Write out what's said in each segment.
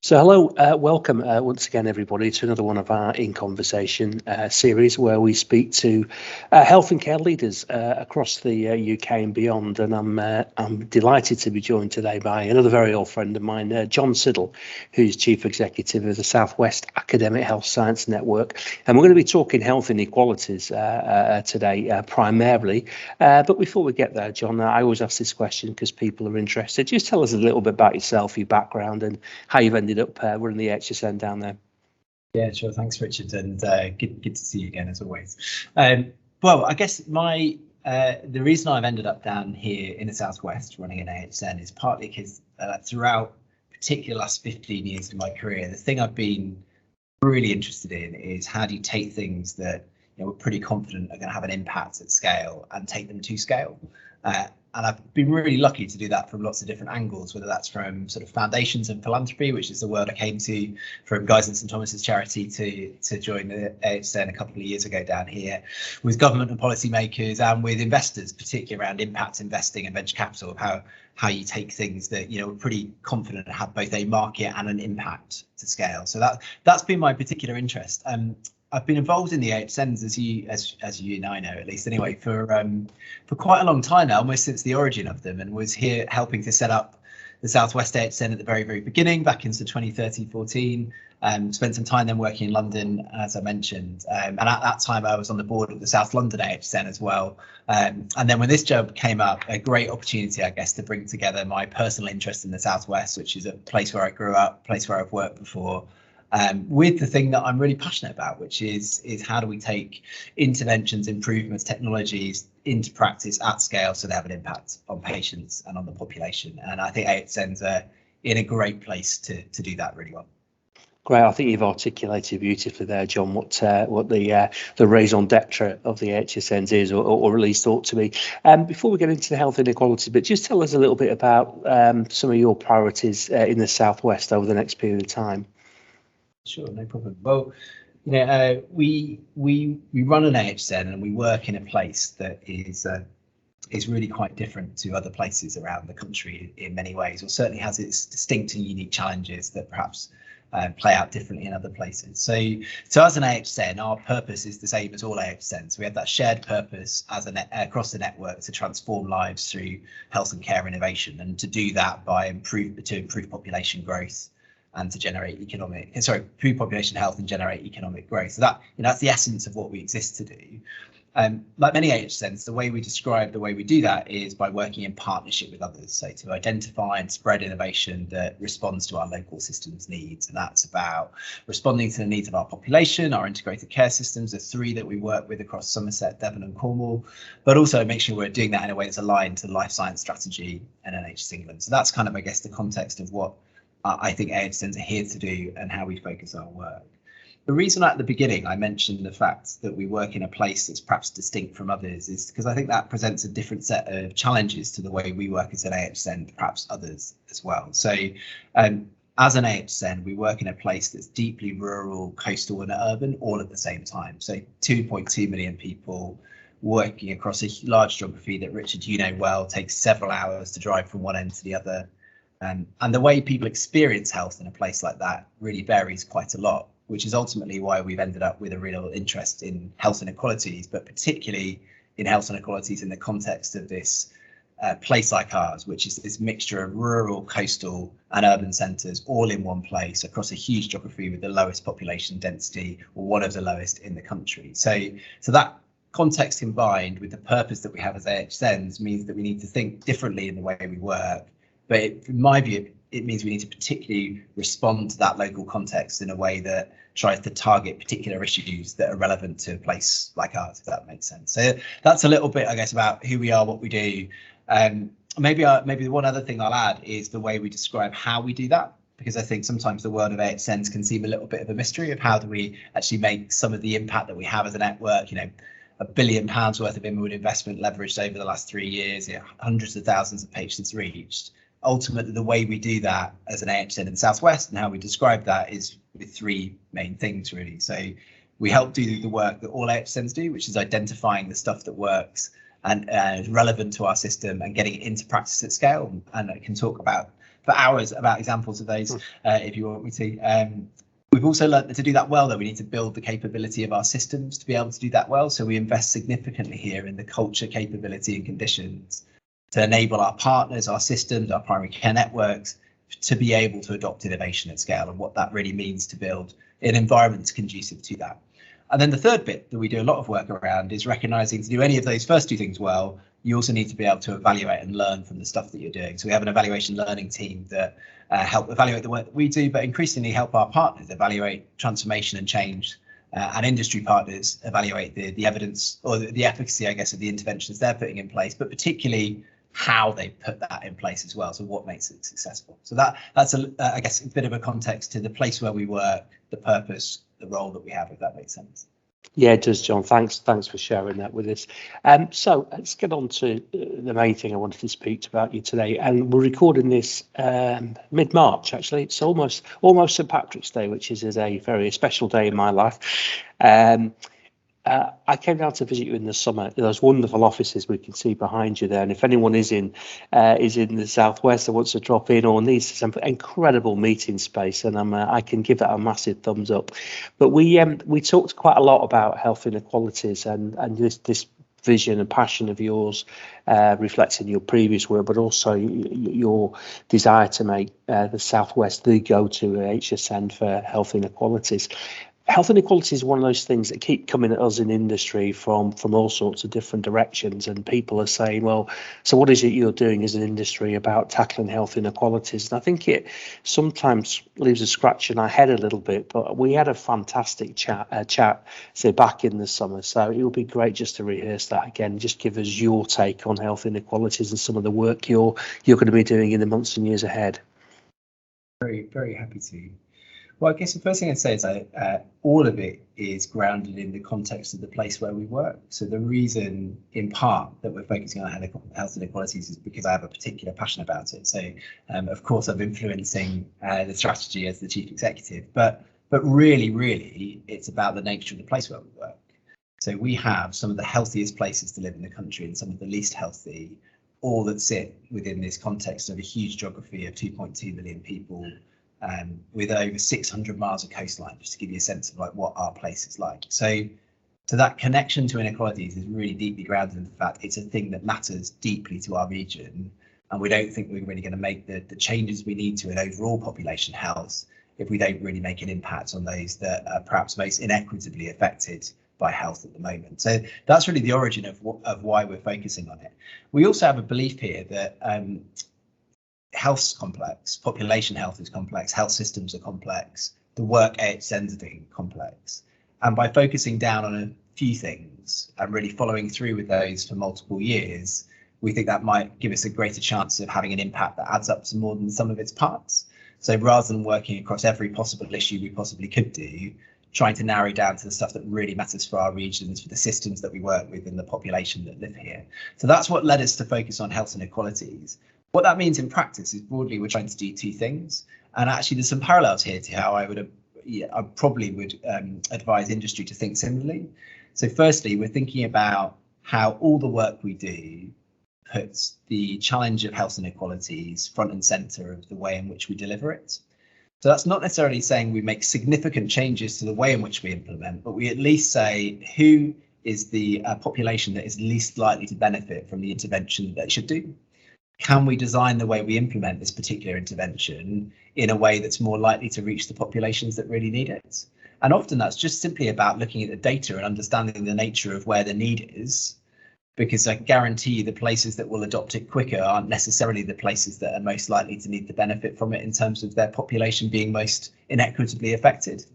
So hello, welcome once again, everybody, to another one of our In Conversation series where we speak to health and care leaders across the UK and beyond. And I'm delighted to be joined today by another very old friend of mine, Jon Siddall, who's Chief Executive of the South West Academic Health Science Network. And we're going to be talking health inequalities today primarily. But before we get there, Jon, I always ask this question because people are interested. Just tell us a little bit about yourself, your background, and how you've ended up running the HSN down there. Yeah, sure. Thanks, Richard, and good to see you again as always. Well, I guess the reason I've ended up down here in the Southwest running an AHSN is partly because throughout particularly the last 15 years of my career, the thing I've been really interested in is how do you take things that we're pretty confident are going to have an impact at scale and take them to scale. And I've been really lucky to do that from lots of different angles, whether that's from sort of foundations and philanthropy, which is the world I came to from Guy's and St Thomas's charity to join the AHSN a couple of years ago down here, with government and policymakers and with investors, particularly around impact investing and venture capital, of how you take things that we're pretty confident have both a market and an impact to scale. So that's been my particular interest. I've been involved in the AHSNs, as you and I know, at least anyway, for quite a long time now, almost since the origin of them, and was here helping to set up the Southwest AHSN at the very, very beginning, back into 2013-14. Spent some time then working in London, as I mentioned, and at that time I was on the board of the South London AHSN as well. And then when this job came up, a great opportunity, I guess, to bring together my personal interest in the Southwest, which is a place where I grew up, a place where I've worked before, with the thing that I'm really passionate about, which is how do we take interventions, improvements, technologies into practice at scale so they have an impact on patients and on the population. And I think AHSNs are in a great place to do that really well. Great. I think you've articulated beautifully there, Jon, what the raison d'etre of the HSNs is, or at least ought to be. Before we get into the health inequalities, but just tell us a little bit about some of your priorities in the Southwest over the next period of time. Sure, no problem. Well, we run an AHSN and we work in a place that is really quite different to other places around the country in many ways, or certainly has its distinct and unique challenges that perhaps play out differently in other places. So as an AHSN, our purpose is the same as all AHSNs. We have that shared purpose across the network to transform lives through health and care innovation, and to do that by improve population growth and to generate improve population health and generate economic growth. So that's the essence of what we exist to do. Like many AHSNs, the way we do that is by working in partnership with others. So to identify and spread innovation that responds to our local systems needs. And that's about responding to the needs of our population, our integrated care systems, the three that we work with across Somerset, Devon and Cornwall, but also make sure we're doing that in a way that's aligned to the life science strategy and NHS England. So that's kind of, I guess, the context of what I think AHSNs are here to do and how we focus our work. The reason at the beginning I mentioned the fact that we work in a place that's perhaps distinct from others is because I think that presents a different set of challenges to the way we work as an AHSN, perhaps others as well. So as an AHSN, we work in a place that's deeply rural, coastal and urban all at the same time. So 2.2 million people working across a large geography that, Richard, you know well, takes several hours to drive from one end to the other. And the way people experience health in a place like that really varies quite a lot, which is ultimately why we've ended up with a real interest in health inequalities, but particularly in health inequalities in the context of this place like ours, which is this mixture of rural, coastal and urban centres all in one place across a huge geography with the lowest population density, or one of the lowest in the country. So that context combined with the purpose that we have as AHSNs means that we need to think differently in the way we work. But in my view, it means we need to particularly respond to that local context in a way that tries to target particular issues that are relevant to a place like ours, if that makes sense. So that's a little bit, I guess, about who we are, what we do. Maybe the one other thing I'll add is the way we describe how we do that, because I think sometimes the world of AHSNs can seem a little bit of a mystery of how do we actually make some of the impact that we have as a network, £1 billion worth of inward investment leveraged over the last 3 years, hundreds of thousands of patients reached. Ultimately, the way we do that as an AHSN in the Southwest and how we describe that is with three main things, really. So we help do the work that all AHSNs do, which is identifying the stuff that works and is relevant to our system and getting it into practice at scale. And I can talk about hours about examples of those if you want me to. We've also learned that to do that well, though, we need to build the capability of our systems to be able to do that well. So we invest significantly here in the culture, capability and conditions to enable our partners, our systems, our primary care networks to be able to adopt innovation at scale, and what that really means to build an environment conducive to that. And then the third bit that we do a lot of work around is recognizing to do any of those first two things well, you also need to be able to evaluate and learn from the stuff that you're doing. So we have an evaluation learning team that help evaluate the work that we do, but increasingly help our partners evaluate transformation and change, and industry partners evaluate the evidence or the efficacy, I guess, of the interventions they're putting in place, but particularly how they put that in place as well. So what makes it successful? So that's I guess a bit of a context to the place where we work, the purpose, the role that we have, if that makes sense. Yeah, it does, John. Thanks for sharing that with us. So let's get on to the main thing I wanted to speak about you today. And we're recording this mid-March, actually. It's almost St. Patrick's Day, which is a very special day in my life. I came down to visit you in the summer. Those wonderful offices we can see behind you there. And if anyone is in the southwest that wants to drop in or needs some incredible meeting space, and I can give that a massive thumbs up. But we talked quite a lot about health inequalities and this vision and passion of yours, reflecting your previous work, but also your desire to make the southwest the go-to HSN for health inequalities. Health inequality is one of those things that keep coming at us in industry from all sorts of different directions, and people are saying, well, so what is it you're doing as an industry about tackling health inequalities? And I think it sometimes leaves us scratching our head a little bit, but we had a fantastic chat say back in the summer, so it would be great just to rehearse that again, just give us your take on health inequalities and some of the work you're going to be doing in the months and years ahead. Very, very happy to. Well, I guess the first thing I'd say is all of it is grounded in the context of the place where we work. So the reason, in part, that we're focusing on health inequalities is because I have a particular passion about it. So, of course, I'm influencing the strategy as the chief executive, but really, it's about the nature of the place where we work. So we have some of the healthiest places to live in the country and some of the least healthy, all that sit within this context of a huge geography of 2.2 million people. With over 600 miles of coastline, just to give you a sense of like what our place is like. So that connection to inequalities is really deeply grounded in the fact it's a thing that matters deeply to our region, and we don't think we're really going to make the changes we need to in overall population health if we don't really make an impact on those that are perhaps most inequitably affected by health at the moment. So that's really the origin of why we're focusing on it. We also have a belief here that health's complex, population health is complex, health systems are complex, the work AHSNs are doing complex. And by focusing down on a few things and really following through with those for multiple years, we think that might give us a greater chance of having an impact that adds up to more than the sum of its parts. So rather than working across every possible issue we possibly could do, trying to narrow down to the stuff that really matters for our regions, for the systems that we work with and the population that live here. So that's what led us to focus on health inequalities. What that means in practice is broadly we're trying to do two things, and actually there's some parallels here to how I probably would advise industry to think similarly. So firstly, we're thinking about how all the work we do puts the challenge of health inequalities front and centre of the way in which we deliver it. So that's not necessarily saying we make significant changes to the way in which we implement, but we at least say who is the population that is least likely to benefit from the intervention that it should do. Can we design the way we implement this particular intervention in a way that's more likely to reach the populations that really need it? And often that's just simply about looking at the data and understanding the nature of where the need is, because I guarantee you the places that will adopt it quicker aren't necessarily the places that are most likely to need the benefit from it in terms of their population being most inequitably affected.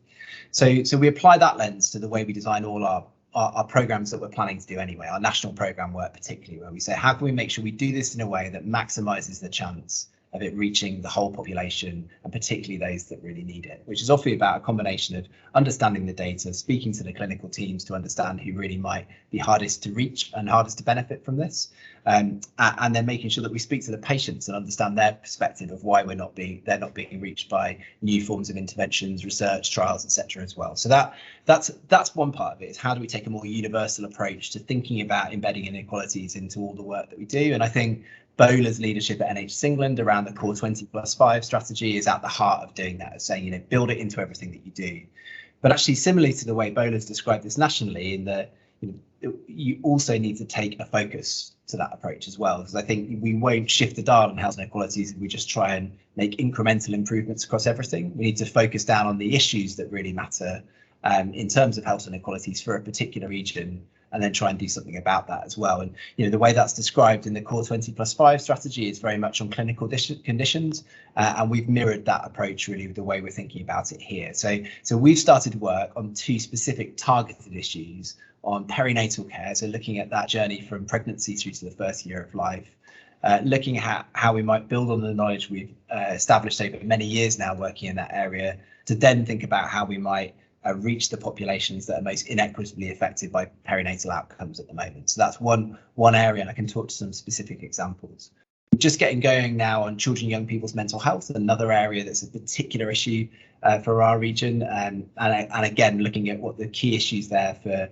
So we apply that lens to the way we design all our programs that we're planning to do anyway, our national program work particularly, where we say, how can we make sure we do this in a way that maximizes the chance of it reaching the whole population, and particularly those that really need it, which is often about a combination of understanding the data, speaking to the clinical teams to understand who really might be hardest to reach and hardest to benefit from this, and then making sure that we speak to the patients and understand their perspective of why they're not being reached by new forms of interventions, research, trials, etc. as well. So that's one part of it, is how do we take a more universal approach to thinking about embedding inequalities into all the work that we do. And I think Bola's leadership at NHS England around the core 20+5 strategy is at the heart of doing that, saying, build it into everything that you do. But actually, similarly to the way Bola's described this nationally, in the you also need to take a focus to that approach as well, because I think we won't shift the dial on health inequalities if we just try and make incremental improvements across everything. We need to focus down on the issues that really matter in terms of health inequalities for a particular region, and then try and do something about that as well. And the way that's described in the core 20+5 strategy is very much on clinical conditions, and we've mirrored that approach really with the way we're thinking about it here. So we've started work on 2 specific targeted issues on perinatal care, so looking at that journey from pregnancy through to the first year of life, looking at how we might build on the knowledge we've established over many years now working in that area, to then think about how we might reach the populations that are most inequitably affected by perinatal outcomes at the moment. So that's one area, and I can talk to some specific examples. Just getting going now on children and young people's mental health, another area that's a particular issue for our region, and again looking at what the key issues there for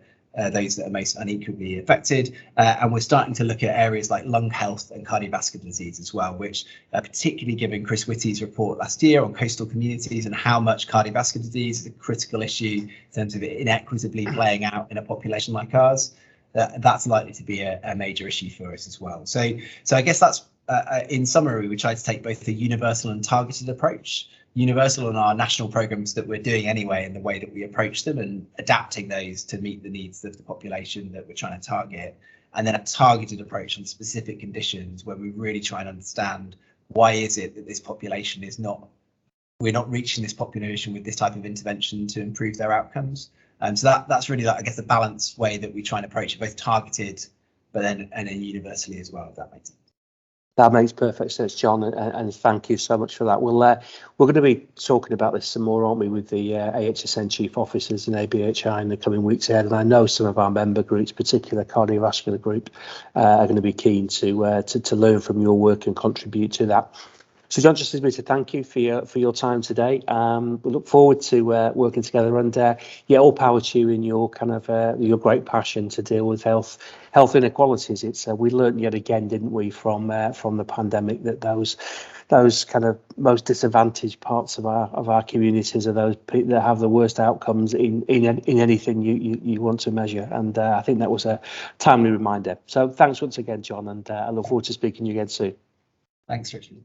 those that are most unequally affected, and we're starting to look at areas like lung health and cardiovascular disease as well, which particularly given Chris Whitty's report last year on coastal communities and how much cardiovascular disease is a critical issue in terms of it inequitably playing out in a population like ours, that's likely to be a major issue for us as well. So I guess that's in summary, we try to take both the universal and targeted approach. Universal on our national programs that we're doing anyway, in the way that we approach them, and adapting those to meet the needs of the population that we're trying to target, and then a targeted approach on specific conditions where we really try and understand why is it that this population we're not reaching this population with this type of intervention to improve their outcomes. So that's really, I guess, the balanced way that we try and approach it, both targeted but then universally as well, if that makes sense. That makes perfect sense, John, and thank you so much for that. We're going to be talking about this some more, aren't we, with the AHSN chief officers and ABHI in the coming weeks ahead. And I know some of our member groups, particular cardiovascular group, are going to be keen to learn from your work and contribute to that. So, John, just as me to thank you for your time today. We look forward to working together, and all power to you in your kind of your great passion to deal with health inequalities. We learned yet again, didn't we, from the pandemic, that those kind of most disadvantaged parts of our communities are those people that have the worst outcomes in anything you want to measure. And I think that was a timely reminder. So thanks once again, John, and I look forward to speaking to you again soon. Thanks, Richard.